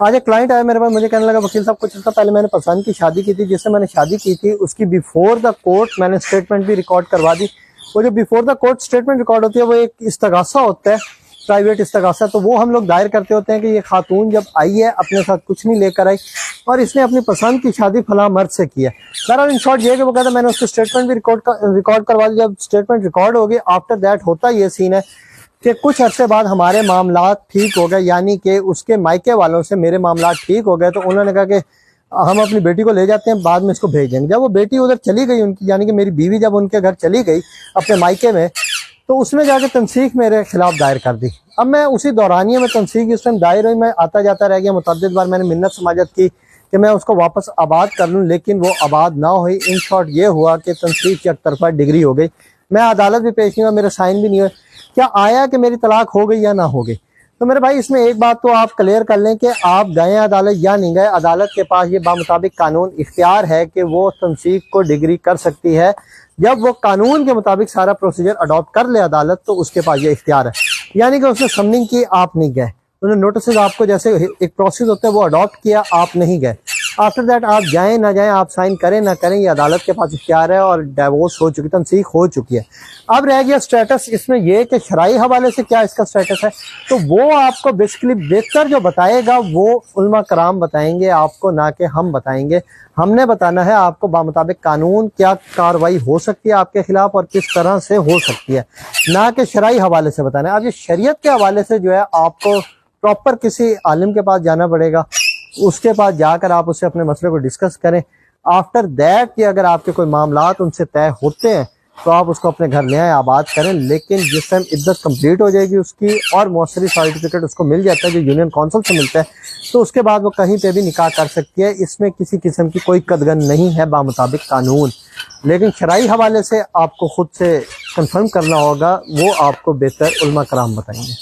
आज एक क्लाइंट आया मेरे पास, मुझे कहने लगा वकील साहब कुछ अर्सा पहले मैंने पसंद की शादी की थी, जिससे मैंने शादी की थी उसकी बिफोर द कोर्ट मैंने स्टेटमेंट भी रिकॉर्ड करवा दी। वो जो before the court statement record होती है वो एक इस्तगासा होता है, प्राइवेट इस्तगासा। तो वो हम लोग दायर करते होते हैं कि ये खातून जब आई है अपने साथ कुछ नहीं लेकर आई और इसने अपनी पसंद की शादी फला मर्द से की है। बहरहाल इन शॉर्ट ये कि वो कहता मैंने उसको स्टेटमेंट भी रिकॉर्ड करवा दी। जब स्टेटमेंट रिकॉर्ड होगी आफ्टर दैट होता ये सीन है कि कुछ अरसे बाद हमारे मामलात ठीक हो गए, यानी कि उसके मायके वालों से मेरे मामलात ठीक हो गए। तो उन्होंने कहा कि हम अपनी बेटी को ले जाते हैं, बाद में इसको भेज देंगे। जब वो बेटी उधर चली गई उनकी, यानी कि मेरी बीवी जब उनके घर चली गई अपने मायके में, तो उसने जाके तनसीख मेरे खिलाफ दायर कर दी। अब मैं उसी दौरानिए में तनसीख इस टाइम दायर हुई, मैं आता जाता रह गया। मुतअद्दिद बार मैंने मिन्नत समाजत की कि मैं उसको वापस आबाद कर लूँ, लेकिन वो आबाद ना हुई। इन शॉर्ट ये हुआ कि तनसीख की एक तरफा डिग्री हो गई। मैं अदालत भी पेश नहीं हुआ, मेरे साइन भी नहीं हुए। क्या आया कि मेरी तलाक हो गई या ना हो गई? तो मेरे भाई इसमें एक बात तो आप क्लियर कर लें कि आप गए अदालत या नहीं गए, अदालत के पास ये बामुताबिक कानून इख्तियार है कि वो तनसीख को डिग्री कर सकती है। जब वो कानून के मुताबिक सारा प्रोसीजर अडॉप्ट कर ले अदालत, तो उसके पास ये इख्तियार है। यानी कि उसने समनिंग की, आप नहीं गए, उन्होंने नोटिस आपको जैसे एक प्रोसेस होता है वो अडॉप्ट किया, आप नहीं गए। आफ्टर दैट आप जाएं ना जाएं, आप साइन करें ना करें, ये अदालत के पास इख्तियार है और डिवोर्स हो चुकी, तनसीख हो चुकी है। अब रह गया स्टेटस इसमें ये कि शरई हवाले से क्या इसका स्टेटस है, तो वो आपको बेसिकली बेहतर जो बताएगा वो उलमा कराम बताएंगे आपको, ना कि हम बताएंगे। हमने बताना है आपको बामुताबिक कानून क्या कार्रवाई हो सकती है आपके खिलाफ और किस तरह से हो सकती है, ना कि शरई हवाले से बताना है। अब ये शरीयत के हवाले से जो है आपको प्रॉपर किसी आलिम के पास जाना पड़ेगा, उसके पास जाकर आप उससे अपने मसले को डिस्कस करें। आफ्टर दैट कि अगर आपके कोई मामलात उनसे तय होते हैं तो आप उसको अपने घर ले आए, आबाद करें। लेकिन जिस टाइम इद्दत कंप्लीट हो जाएगी उसकी और मौसरी सर्टिफिकेट उसको मिल जाता है जो यूनियन काउंसिल से मिलता है, तो उसके बाद वो कहीं पे भी निकाह कर सकती है। इसमें किसी किस्म की कोई कदगन नहीं है बामुताबिक कानून। लेकिन शरई हवाले से आपको खुद से कंफर्म करना होगा, वो आपको बेहतर उलमा कराम बताएंगे।